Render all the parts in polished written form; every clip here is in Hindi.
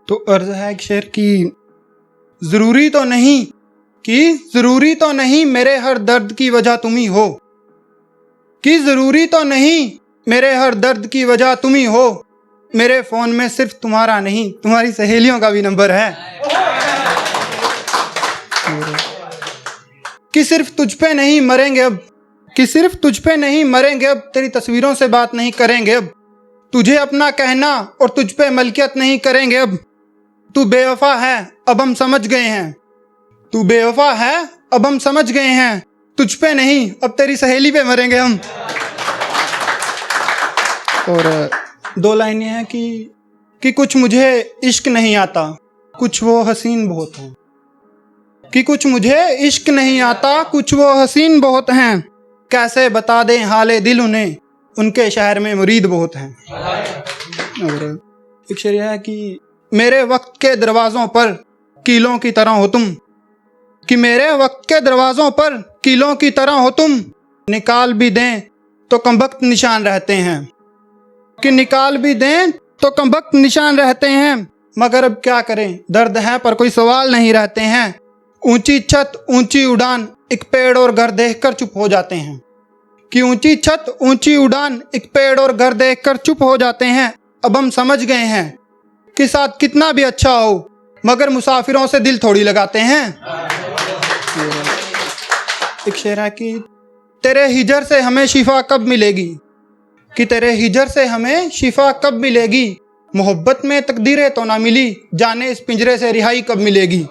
तो अर्ज है एक शेर की, ज़रूरी तो नहीं मेरे हर दर्द की वजह तुम ही हो, कि ज़रूरी तो नहीं मेरे हर दर्द की वजह तुम ही हो, मेरे फ़ोन में सिर्फ तुम्हारा नहीं तुम्हारी सहेलियों का भी नंबर है, कि सिर्फ तुझ पे नहीं मरेंगे अब, कि सिर्फ तुझ पे नहीं मरेंगे अब, तेरी तस्वीरों से बात नहीं करेंगे अब, तुझे अपना कहना और तुझ पे मलकियत नहीं करेंगे अब, तू बेवफा है अब हम समझ गए हैं, तू बेवफा है अब हम समझ गए हैं, तुझ पे नहीं अब तेरी सहेली पे मरेंगे हम। और दो लाइनें हैं कि कुछ मुझे इश्क नहीं आता, कुछ वो हसीन बहुत हैं, कि कुछ मुझे इश्क नहीं आता, कुछ वो हसीन बहुत हैं, कैसे बता दें हाले दिल उन्हें, उनके शहर में मुरीद बहुत हैं। और एक शेर है कि मेरे वक्त के दरवाज़ों पर कीलों की तरह हो तुम, कि मेरे वक्त के दरवाज़ों पर कीलों की तरह हो तुम, निकाल भी दें तो कमबख्त निशान रहते हैं, कि निकाल भी दें तो कमबख्त निशान रहते हैं, मगर अब क्या करें दर्द है पर कोई सवाल नहीं रहते हैं, ऊंची छत ऊंची उड़ान एक पेड़ और घर देखकर चुप हो जाते हैं, कि ऊंची छत ऊंची उड़ान एक पेड़ और घर देखकर चुप हो जाते हैं, अब हम समझ गए हैं कि साथ कितना भी अच्छा हो मगर मुसाफिरों से दिल थोड़ी लगाते हैं। एक शेर है कि तेरे हिजर से हमें शिफा कब मिलेगी, कि तेरे हिजर से हमें शिफा कब मिलेगी, मोहब्बत में तकदीरें तो ना मिली, जाने इस पिंजरे से रिहाई कब मिलेगी,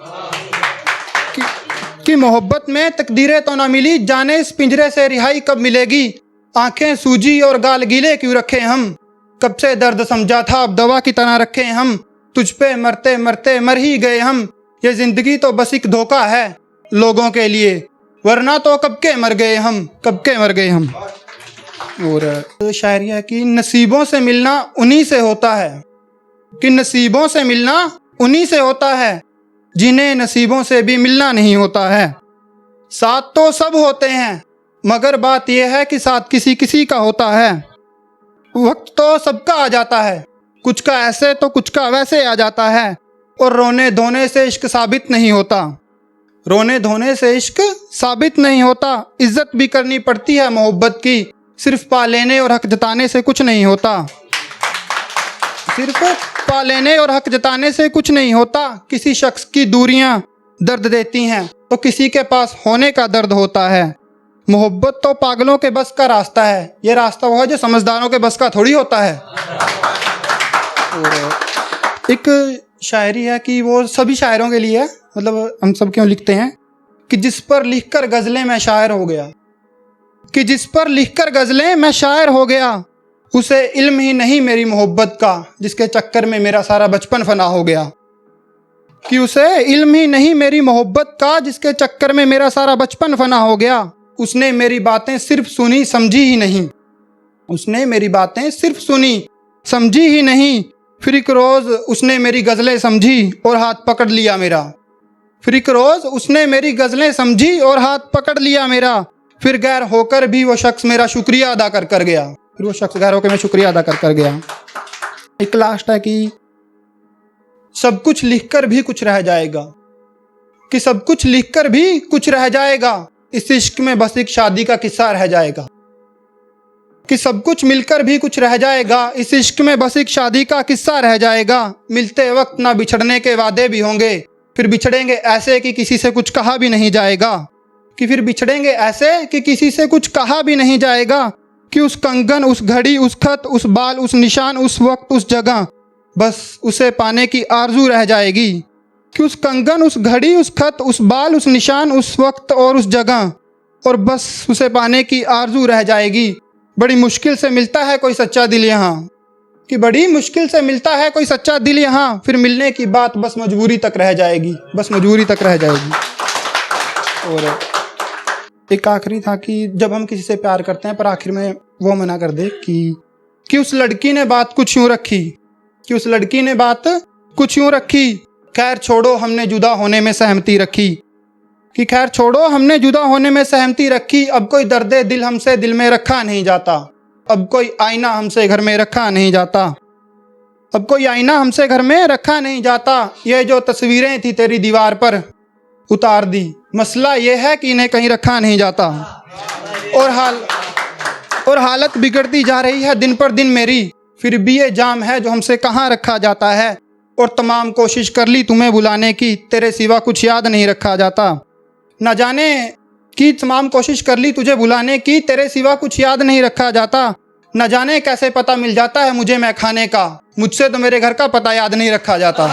कि मोहब्बत में तकदीरें तो ना मिली, जाने इस पिंजरे से रिहाई कब मिलेगी, आंखें सूजी और गाल गीले क्यों रखे हम, कब से दर्द समझा था अब दवा की तरह रखे हम, तुझ पे मरते मरते मर ही गए हम, ये जिंदगी तो बस एक धोखा है लोगों के लिए, वरना तो कब के मर गए हम, कब के मर गए हम। और शायरी है कि नसीबों से मिलना उन्हीं से होता है, कि नसीबों से मिलना उन्हीं से होता है, जिन्हें नसीबों से भी मिलना नहीं होता है, साथ तो सब होते हैं मगर बात यह है कि साथ किसी किसी का होता है, वक्त तो सबका आ जाता है, कुछ का ऐसे तो कुछ का वैसे आ जाता है, और रोने धोने से इश्क साबित नहीं होता, रोने धोने से इश्क साबित नहीं होता, इज्जत भी करनी पड़ती है मोहब्बत की, सिर्फ पा लेने और हक जताने से कुछ नहीं होता, सिर्फ पा लेने और हक जताने से कुछ नहीं होता, किसी शख्स की दूरियां दर्द देती हैं तो किसी के पास होने का दर्द होता है, मोहब्बत तो पागलों के बस का रास्ता है, ये रास्ता वो है जो समझदारों के बस का थोड़ी होता है। और एक शायरी है कि वो सभी शायरों के लिए है, मतलब हम सब क्यों लिखते हैं, कि जिस पर लिखकर गज़लें मैं शायर हो गया, कि जिस पर लिखकर गज़लें मैं शायर हो गया, उसे इल्म ही नहीं मेरी मोहब्बत का, जिसके चक्कर में मेरा सारा बचपन फना हो गया, कि उसे इल्म ही नहीं मेरी मोहब्बत का, जिसके चक्कर में मेरा सारा बचपन फना हो गया, उसने मेरी बातें सिर्फ सुनी समझी ही नहीं, उसने मेरी बातें सिर्फ सुनी समझी ही नहीं, फिर एक रोज़ उसने मेरी गज़लें समझी और हाथ पकड़ लिया मेरा, फिर एक रोज़ उसने मेरी गज़लें समझी और हाथ पकड़ लिया मेरा, फिर गैर होकर भी वो शख्स मेरा शुक्रिया अदा कर गया, फिर वो शख्स गैर होकर मैं शुक्रिया अदा कर गया। एक लास्ट है कि सब कुछ लिखकर भी कुछ रह जाएगा, कि सब कुछ लिखकर भी कुछ रह जाएगा, इस इश्क में बस एक शादी का किस्सा रह जाएगा, कि सब कुछ मिलकर भी कुछ रह जाएगा, इस इश्क में बस एक शादी का किस्सा रह जाएगा, मिलते वक्त ना बिछड़ने के वादे भी होंगे, फिर बिछड़ेंगे ऐसे कि किसी से कुछ कहा भी नहीं जाएगा, कि फिर बिछड़ेंगे ऐसे कि किसी से कुछ कहा भी नहीं जाएगा, कि उस कंगन उस घड़ी उस खत उस बाल उस निशान उस वक्त उस जगह, बस उसे पाने की आरजू रह जाएगी, कि उस कंगन उस घड़ी उस खत उस बाल उस निशान उस वक्त और उस जगह, और बस उसे पाने की आरजू रह जाएगी, बड़ी मुश्किल से मिलता है कोई सच्चा दिल यहाँ, कि बड़ी मुश्किल से मिलता है कोई सच्चा दिल यहाँ, फिर मिलने की बात बस मजबूरी तक रह जाएगी, बस मजबूरी तक रह जाएगी। और एक आखिरी था कि जब हम किसी से प्यार करते हैं पर आखिर में वो मना कर दे कि उस लड़की ने बात कुछ यूँ रखी, कि उस लड़की ने बात कुछ यूँ रखी, खैर छोड़ो हमने जुदा होने में सहमति रखी, कि खैर छोड़ो हमने जुदा होने में सहमति रखी, अब कोई दर्दे दिल हमसे दिल में रखा नहीं जाता, अब कोई आईना हमसे घर में रखा नहीं जाता, अब कोई आईना हमसे घर में रखा नहीं जाता, ये जो तस्वीरें थी तेरी दीवार पर उतार दी। मसला ये है कि इन्हें कहीं रखा नहीं जाता। और हालत बिगड़ती जा रही है दिन पर दिन मेरी, फिर भी ये जाम है जो हमसे कहाँ रखा जाता है। और तमाम कोशिश कर ली तुम्हें बुलाने की, तेरे सिवा कुछ याद नहीं रखा जाता। न जाने कि तमाम कोशिश कर ली तुझे बुलाने की, तेरे सिवा कुछ याद नहीं रखा जाता। न जाने कैसे पता मिल जाता है मुझे मैं खाने का, मुझसे तो मेरे घर का पता याद नहीं रखा जाता।